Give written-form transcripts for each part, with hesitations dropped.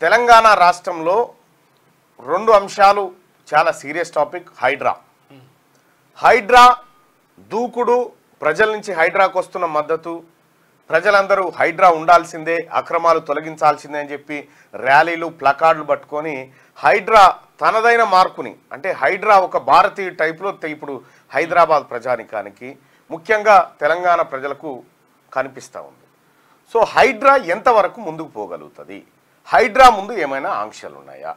తెలంగాణ రాష్ట్రంలో రెండు అంశాలు చాలా సీరియస్ టాపిక్. హైడ్రా దూకుడు, ప్రజల నుంచి హైడ్రాకు వస్తున్న మద్దతు, ప్రజలందరూ హైడ్రా ఉండాల్సిందే, అక్రమాలు తొలగించాల్సిందే అని చెప్పి ర్యాలీలు ప్లకార్డులు పట్టుకొని హైడ్రా తనదైన మార్కుని, అంటే హైడ్రా ఒక భారతీయ టైప్లో ఇప్పుడు హైదరాబాద్ ప్రజానికానికి ముఖ్యంగా తెలంగాణ ప్రజలకు కనిపిస్తూ ఉంది. సో హైడ్రా ఎంతవరకు ముందుకు పోగలుగుతుంది? హైడ్రా ముందు ఏమైనా ఆంక్షలు ఉన్నాయా?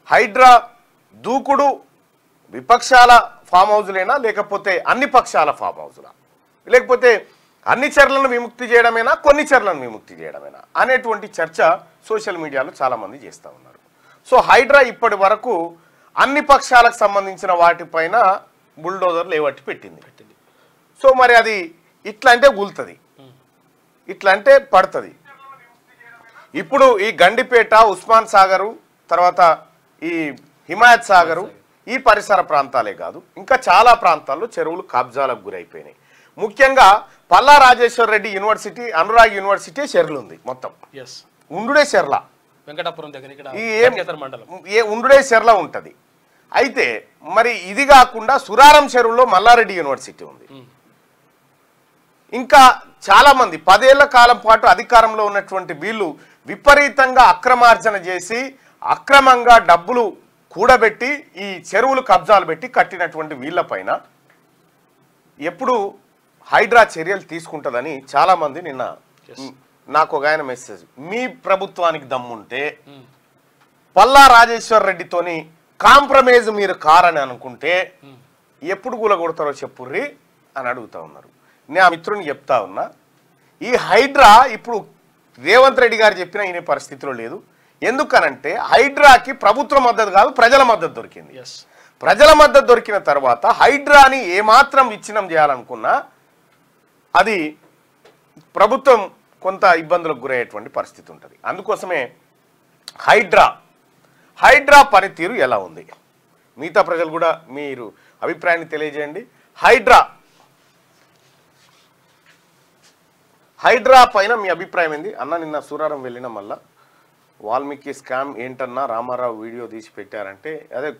హైడ్రా దూకుడు విపక్షాల ఫామ్ హౌజులేనా, లేకపోతే అన్ని పక్షాల ఫామ్ హౌజులా, లేకపోతే అన్ని చర్యలను విముక్తి చేయడమేనా, కొన్ని చర్యలను విముక్తి చేయడమేనా అనేటువంటి చర్చ సోషల్ మీడియాలో చాలామంది చేస్తూ ఉన్నారు. సో హైడ్రా ఇప్పటి వరకు అన్ని పక్షాలకు సంబంధించిన వాటిపైన బుల్డోజర్లు ఏవట్టి పెట్టింది. సో మరి అది ఇట్లా అంటే గుల్తుంది, ఇట్లా అంటే పడుతుంది. ఇప్పుడు ఈ గండిపేట, ఉస్మాన్ సాగరు, తర్వాత ఈ హిమాయత్ సాగరు, ఈ పరిసర ప్రాంతాలే కాదు ఇంకా చాలా ప్రాంతాల్లో చెరువులు కబ్జాలకు గురైపోయినాయి. ముఖ్యంగా పల్లా రాజేశ్వర రెడ్డి యూనివర్సిటీ, అనురాగ్ యూనివర్సిటీ చెర్లు ఉంది, మొత్తం ఉండుడే చెర్ల, వెంకటాపురం దగ్గర ఉండుడే చెర్ల ఉంటుంది. అయితే మరి ఇది కాకుండా సురారం చెరువులో మల్లారెడ్డి యూనివర్సిటీ ఉంది. ఇంకా చాలా మంది 10 ఏళ్ల కాలం పాటు అధికారంలో ఉన్నటువంటి వీళ్ళు విపరీతంగా అక్రమార్జన చేసి అక్రమంగా డబ్బులు కూడబెట్టి ఈ చెరువులు కబ్జాలు పెట్టి కట్టినటువంటి వీళ్ళపైన ఎప్పుడు హైడ్రా చర్యలు తీసుకుంటుందని చాలామంది నిన్న నాకు ఒక ఆయన మెసేజ్, మీ ప్రభుత్వానికి దమ్ముంటే పల్లా రాజేశ్వర రెడ్డితోని కాంప్రమైజ్ మీరు కారని అనుకుంటే ఎప్పుడు కూలగొడతారో చెప్పుర్రి అని అడుగుతా ఉన్నారు. నేను ఆ మిత్రుని చెప్తా ఉన్నా, ఈ హైడ్రా ఇప్పుడు రేవంత్ రెడ్డి గారు చెప్పిన ఈయన పరిస్థితిలో లేదు. ఎందుకనంటే హైడ్రాకి ప్రభుత్వ మద్దతు కాదు, ప్రజల మద్దతు దొరికింది. ప్రజల మద్దతు దొరికిన తర్వాత హైడ్రాని ఏమాత్రం విచ్ఛిన్నం చేయాలనుకున్నా అది ప్రభుత్వం కొంత ఇబ్బందులకు గురయ్యేటువంటి పరిస్థితి ఉంటుంది. అందుకోసమే హైడ్రా పనితీరు ఎలా ఉంది, మిగతా ప్రజలు కూడా మీరు అభిప్రాయాన్ని తెలియజేయండి. హైడ్రా పైన మీ అభిప్రాయం ఏంది అన్న? నిన్న సూరారం వెళ్ళిన మళ్ళా వాల్మీకి స్కామ్ ఏంటన్నా రామారావు వీడియో తీసి పెట్టారంటే, అదే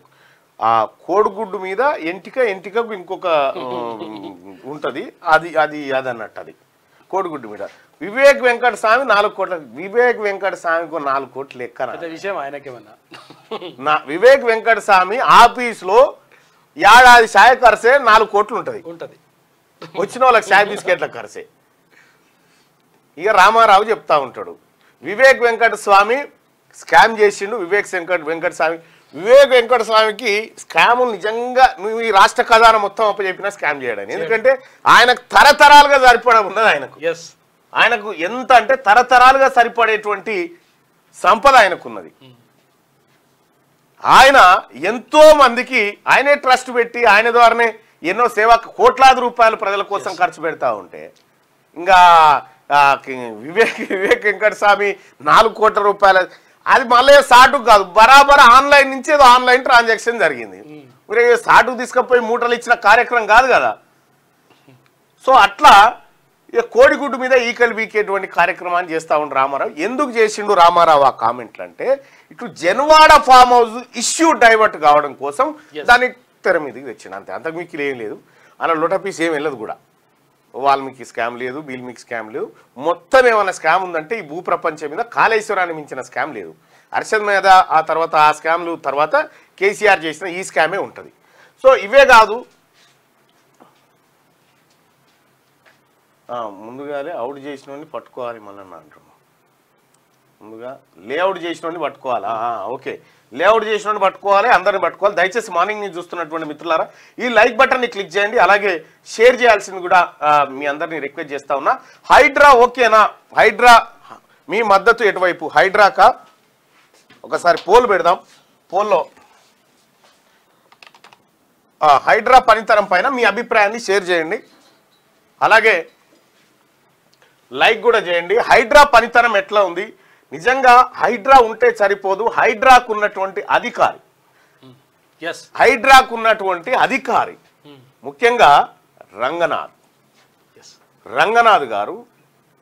ఆ కోడిగుడ్డు మీద ఎంటికకు ఇంకొక ఉంటుంది, అది అన్నట్టు. అది కోడిగుడ్డు మీద వివేక్ వెంకట స్వామి 4 కోట్ల, వివేక్ వెంకట స్వామికి 4 కోట్లు ఎక్కన విషయం ఆయనకేమన్నా. వివేక్ వెంకట స్వామి ఆఫీస్లో ఏడాది ఛాయ్ ఖర్చే 4 కోట్లు ఉంటుంది. వచ్చిన వాళ్ళకి ఛాయ్ బిస్కెట్ల ఖర్చే. ఇక రామారావు చెప్తా ఉంటాడు, వివేక్ వెంకట స్వామి స్కామ్ చేసిండు. వివేక్ వెంకట స్వామికి స్కామ్ నిజంగా నువ్వు ఈ రాష్ట్ర ఖజానా మొత్తం అప్పచెప్పినా స్కామ్ చేయడానికి. ఎందుకంటే ఆయనకు తరతరాలుగా సరిపడా ఉన్నది. ఆయనకు ఎంత అంటే తరతరాలుగా సరిపడేటువంటి సంపద ఆయనకున్నది. ఆయన ఎంతో మందికి ఆయనే ట్రస్ట్ పెట్టి ఆయన ద్వారానే ఎన్నో కోట్లాది రూపాయలు ప్రజల కోసం ఖర్చు పెడతా ఉంటే ఇంకా వివేక్ వెంకట స్వామి 4 కోట్ల రూపాయలు అది మళ్ళీ సాటుకు కాదు, బరాబర్ ఆన్లైన్ నుంచి ఏదో ఆన్లైన్ ట్రాన్సాక్షన్ జరిగింది. సాటుకు తీసుకుపోయి మూటలు ఇచ్చిన కార్యక్రమం కాదు కదా. సో అట్లా ఇక కోడిగుడ్డు మీద ఈకలు వీకేటువంటి కార్యక్రమాన్ని చేస్తూ ఉండు రామారావు. ఎందుకు చేసిండు రామారావు ఆ కామెంట్లు అంటే, ఇటు Janwada farm house issue divert కావడం కోసం దాన్ని తెర మీదకి తెచ్చిండు, అంతే. అంతకు మీకు ఏం లేదు, అలా లొటపీస్ ఏం వెళ్ళదు కూడా. వాల్మీకి స్కామ్ లేదు, బీల్మీకి స్కామ్ లేదు. మొత్తం ఏమైనా స్కామ్ ఉందంటే ఈ భూప్రపంచం మీద కాళేశ్వరాన్ని మించిన స్కామ్ లేదు. అర్షద్ మీద ఆ తర్వాత ఆ స్కామ్లు తర్వాత కేసీఆర్ చేసిన ఈ స్కామే ఉంటుంది. సో ఇవే కాదు, ముందుగానే అవుట్ చేసిన పట్టుకోవాలి మళ్ళీ అంటున్నాం. ముందుగా లేఅవుట్ చేసిన పట్టుకోవాలా? ఓకే, లేఅవుట్ చేసిన పట్టుకోవాలి, అందరిని పట్టుకోవాలి. దయచేసి మార్నింగ్ నుంచి చూస్తున్నటువంటి మిత్రులారా ఈ లైక్ బటన్ని క్లిక్ చేయండి, అలాగే షేర్ చేయాల్సింది కూడా మీ అందరినీ రిక్వెస్ట్ చేస్తా ఉన్నా. హైడ్రా ఓకేనా? హైడ్రా మీ మద్దతు ఎటువైపు? హైడ్రాకా? ఒకసారి పోల్ పెడదాం. పోల్లో హైడ్రా పనితనం పైన మీ అభిప్రాయాన్ని షేర్ చేయండి, అలాగే లైక్ కూడా చేయండి. హైడ్రా పనితనం ఎట్లా ఉంది? నిజంగా హైడ్రా ఉంటే సరిపోదు, హైడ్రాకు ఉన్నటువంటి అధికారి ముఖ్యంగా రంగనాథ్ గారు,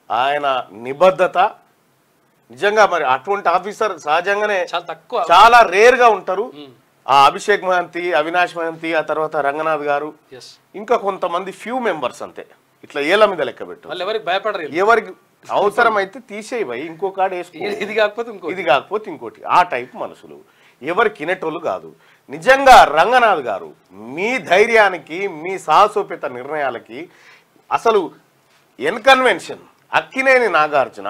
ఆయన నిబద్ధత, నిజంగా మరి అటువంటి ఆఫీసర్ సహజంగానే చాలా తక్కువ. చాలా రేర్ గా ఉంటారు. ఆ అభిషేక్ మహంతి, అవినాష్ మహంతి, ఆ తర్వాత రంగనాథ్ గారు, ఇంకా కొంతమంది ఫ్యూ మెంబర్స్ అంతే. ఇట్లా ఏళ్ళ మీద లెక్క పెట్టు, ఎవరికి భయపడరు, ఎవరికి అవసరం అయితే తీసేయి, ఇంకొకటి వేసుకో, ఇది కాకపోతే ఇంకోటి. ఆ టైప్ మనుషులు ఎవరు కినెటోళ్ళు కాదు. నిజంగా రంగనాథ్ గారు మీ ధైర్యానికి, మీ సాహసోపేత నిర్ణయాలకి అసలు ఎన్కన్వెన్షన్ అక్కినేని నాగార్జున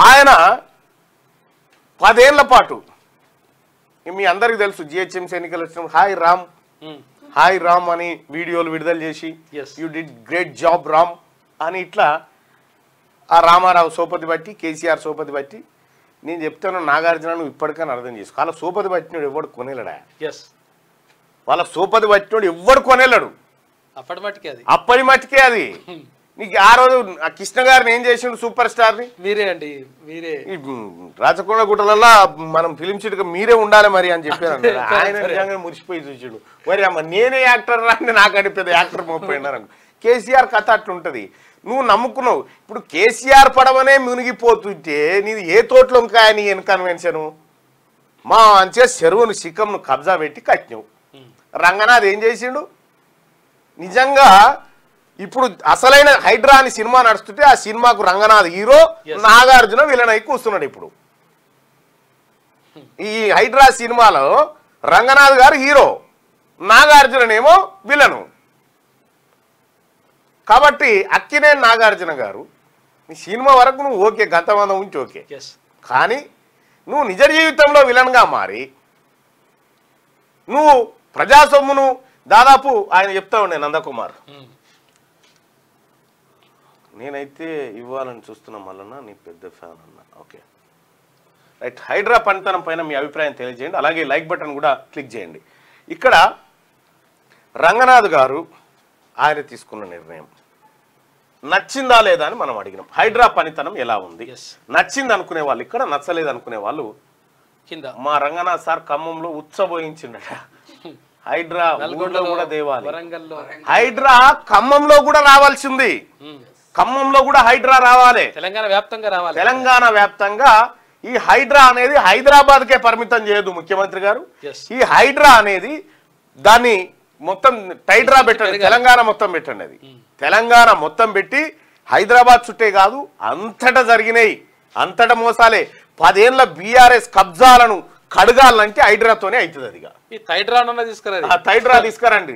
ఆయన 10 ఏళ్ల పాటు, మీ అందరికి తెలుసు జిహెచ్ఎంసీ ఎన్నికలు వచ్చినప్పుడు హాయ్ రామ్ అని వీడియోలు విడుదల చేసి you did great job Ram అని ఇట్లా ఆ రామారావు సోపతి బట్టి, కేసీఆర్ సోపతి బట్టి నేను చెప్తాను, నాగార్జున నువ్వు ఇప్పటికైనా అర్థం చేసుకో. వాళ్ళ సోపతి పట్టినోడు ఎవడు కొనేలాడా? వాళ్ళ సోపతి పట్టినోడు ఎవడు కొనేలాడు? అప్పటి మట్టికే అది. నీకు ఆ రోజు ఆ కృష్ణ గారిని ఏం చేసిండు సూపర్ స్టార్ ని? మీరే రాచకొండ గుట్టలల్లో మనం ఫిలిం సిటీగా మీరే ఉండాలి మరి అని చెప్పారు. ఆయన నిజంగా మురిసిపోయి చూసాడు, మరి అమ్మ నేనే యాక్టర్ రాని నాకు అనిపేది యాక్టర్ మోపోయినారు. కేసీఆర్ కథ అట్లుంటది. నువ్వు నమ్ముకున్నావు. ఇప్పుడు కేసీఆర్ పడవనే మునిగిపోతుంటే నీది ఏ తోటలో ఇంకా నీ ఎన్కన్వెన్షను? మా అంచే చెరువును శిఖంను కబ్జా పెట్టి కట్టినావు. రంగనాథ్ ఏం చేసిండు? నిజంగా ఇప్పుడు అసలైన హైడ్రా అని సినిమా నడుస్తుంటే ఆ సినిమాకు రంగనాథ్ హీరో, నాగార్జున విలన్ అయి కూర్చున్నాడు. ఇప్పుడు ఈ హైడ్రా సినిమాలో రంగనాథ్ గారు హీరో, నాగార్జుననేమో విలను. కాబట్టి అక్కినేని నాగార్జున గారు నీ సినిమా వరకు నువ్వు ఓకే, గతమందం ఉంచి ఓకే, కానీ నువ్వు నిజ జీవితంలో విలన్గా మారి నువ్వు ప్రజాసొమ్మును దాదాపు ఆయన చెప్తా ఉండే నందకుమార్, నేనైతే ఇవ్వాలని చూస్తున్నా మళ్ళన్నా, నీ పెద్ద ఫ్యాన్ అన్నా. Okay right. హైడ్రా పనితనం పైన మీ అభిప్రాయం తెలియజేయండి, అలాగే లైక్ బటన్ కూడా క్లిక్ చేయండి. ఇక్కడ రంగనాథ్ గారు ఆయన తీసుకున్న నిర్ణయం నచ్చిందా లేదా అని మనం అడిగినాం. హైడ్రా పనితనం ఎలా ఉంది? నచ్చింది అనుకునే వాళ్ళు ఇక్కడ, నచ్చలేదు అనుకునే వాళ్ళు కింద. మా రంగనాథ్ సార్ ఖమ్మంలో ఉత్సబోయించిండట. హైడ్రా ఊళ్ళో కూడా దేవాలి, హైడ్రా ఖమ్మంలో కూడా రావాల్సింది, ఖమ్మంలో కూడా హైడ్రా రావాలి, తెలంగాణ వ్యాప్తంగా. ఈ హైడ్రా అనేది హైదరాబాద్ కే పరిమితం చేయదు ముఖ్యమంత్రి గారు. ఈ హైడ్రా అనేది దాన్ని మొత్తం టైడ్రా పెట్టండి, తెలంగాణ మొత్తం పెట్టండి. అది తెలంగాణ మొత్తం పెట్టి హైదరాబాద్ చుట్టే కాదు అంతటా జరిగినాయి, అంతటా మోసాలే. 10 ఏళ్ల బీఆర్ఎస్ కబ్జాలను కడగాలంటే హైడ్రాతోనే అవుతుంది. అదిగా థైడ్రా తీసుకురండి,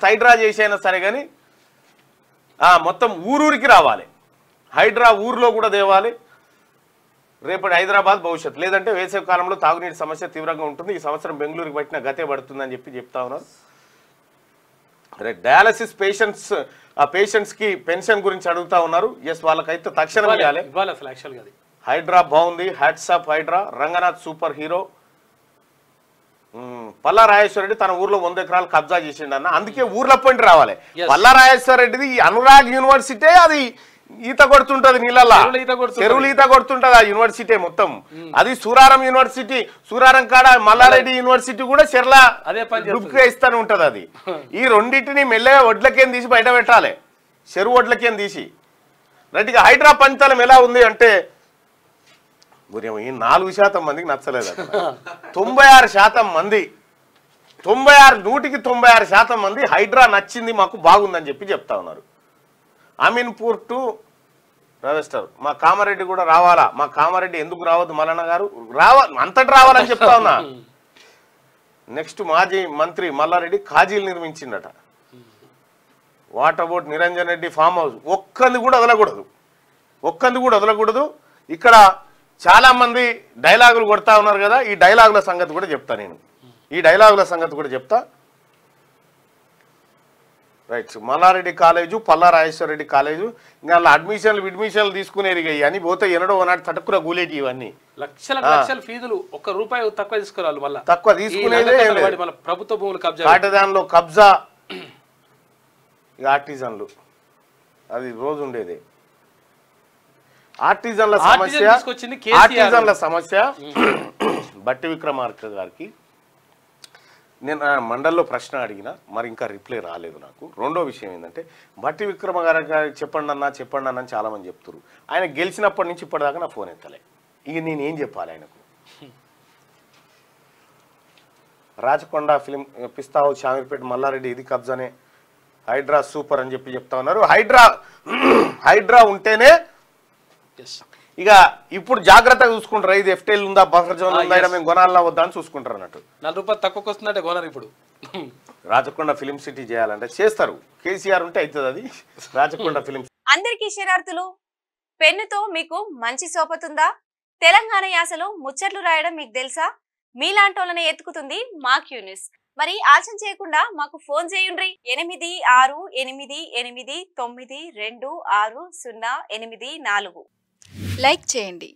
హైడ్రా చేసైనా సరే కానీ మొత్తం ఊరూరికి రావాలి. హైడ్రా ఊర్లో కూడా దేవాలి. రేపటి హైదరాబాద్ భవిష్యత్తు. లేదంటే వేసవి కాలంలో తాగునీటి సమస్య తీవ్రంగా ఉంటుంది. ఈ సంవత్సరం బెంగళూరుకి పట్టిన గతే పడుతుందని చెప్తా ఉన్నారు. డయాలసిస్ పేషెంట్స్ కి పెన్షన్ గురించి అడుగుతా ఉన్నారు. ఎస్, వాళ్ళకైతే తక్షణం ఇవ్వాలి. హైడ్రా బాగుంది, hats off HYDRAA. Ranganath super hero. Palla Rajeshwar Reddy తన ఊర్లో 100 ఎకరాలు కబ్జా చేసిండు అన్న, అందుకే ఊర్ల పాయింట్ రావాలి. పల్లా రాజేశ్వర రెడ్డిది అనురాగ్ యూనివర్సిటీ, అది ఈత కొడుతుంటది నీళ్ళల్లా, చెరువులు ఈత కొడుతుంటది ఆ యూనివర్సిటీ మొత్తం. అది సూరారం యూనివర్సిటీ, సూరారం కాడ మల్లారెడ్డి యూనివర్సిటీ కూడా చెర్ల ఇస్తానే ఉంటది. అది ఈ రెండింటిని మెల్లగా ఒడ్లకేం తీసి బయట పెట్టాలి, చెరువు ఒడ్లకేం తీసి. రైట్గా హైడ్రా పంచలం ఎలా ఉంది అంటే ఈ 4% మందికి నచ్చలేదు. 96% మంది, 100% మంది హైడ్రా నచ్చింది, మాకు బాగుందని చెప్తా ఉన్నారు. అమీన్పూర్ టు రజిస్టర్, మా కామారెడ్డి కూడా రావాలా, మా కామారెడ్డి ఎందుకు రావద్దు మల్లన్న గారు, అంతటి రావాలని చెప్తా ఉన్నా. నెక్స్ట్ మాజీ మంత్రి మల్లారెడ్డి కాజీలు నిర్మించిండట. What about Niranjan Reddy farm house? ఒక్కంది కూడా వదలకూడదు. ఇక్కడ చాలా మంది డైలాగులు కొడతా ఉన్నారు కదా, ఈ డైలాగుల సంగతి కూడా చెప్తా. Right. Mallareddy college, Palla Rajeshwar Reddy college, ఇంకా అలా అడ్మిషన్లు తీసుకునేది అని పోతే ఎన్నడో నాటి తటుకుర గూలేటి. ఇవన్నీ లక్షల ఫీజులు, ₹1 తక్కువ తీసుకురావాలి, మళ్ళీ తక్కువ తీసుకునేది. ప్రభుత్వ భూములు కబ్జా, కాటదాన్లో కబ్జా, ఆర్టిజన్లు, అది రోజు ఉండేది. ఆర్టిజన్ల సమస్య బట్టి విక్రమార్క గారికి నేను మండల్లో ప్రశ్న అడిగినా మరి ఇంకా రిప్లై రాలేదు నాకు. రెండో విషయం ఏంటంటే బట్టి విక్రమ గారికి చెప్పండి అన్న అని చాలామంది చెప్తున్నారు. ఆయన గెలిచినప్పటి నుంచి ఇప్పటిదాకా నా ఫోన్ ఎత్తలే. ఇక నేను ఏం చెప్పాలి ఆయనకు? రాచకొండ ఫిలిం పిస్తావు షామీర్పేట మల్లారెడ్డి ఇది కబ్జానే, హైడ్రా సూపర్ అని చెప్తా ఉన్నారు. హైడ్రా ఉంటేనే ఇక ఇప్పుడు జాగ్రత్తగా చూసుకుంటారు. ఇది ఎఫ్టెల్ ఉందా, బఫర్ జోన్ ఉందా, మేము కొనాలన్నా వద్దా అని చూసుకుంటారు అన్నట్టు. 4 రూపాయలు తక్కువకి వస్తుందంటే కొనరు. ఇప్పుడు రాచకొండ ఫిలిం సిటీ చేయాలంటే చేస్తారు. కేసీఆర్ ఉంటే అవుతుంది అది. రాచకొండ ఫిలిం. అందరికీ శరార్థులు. పెన్నుతో మీకు మంచి సోపతుందా? తెలంగాణ యాసలో ముచ్చట్లు రాయడం మీకు తెలుసా? మీలాంటోళ్ళనే ఎత్తుకుతుంది మా క్యూ న్యూస్. మరి ఆలస్యం చేయకుండా మాకు ఫోన్ చేయండి. 8688892608. లైక్ చేయండి.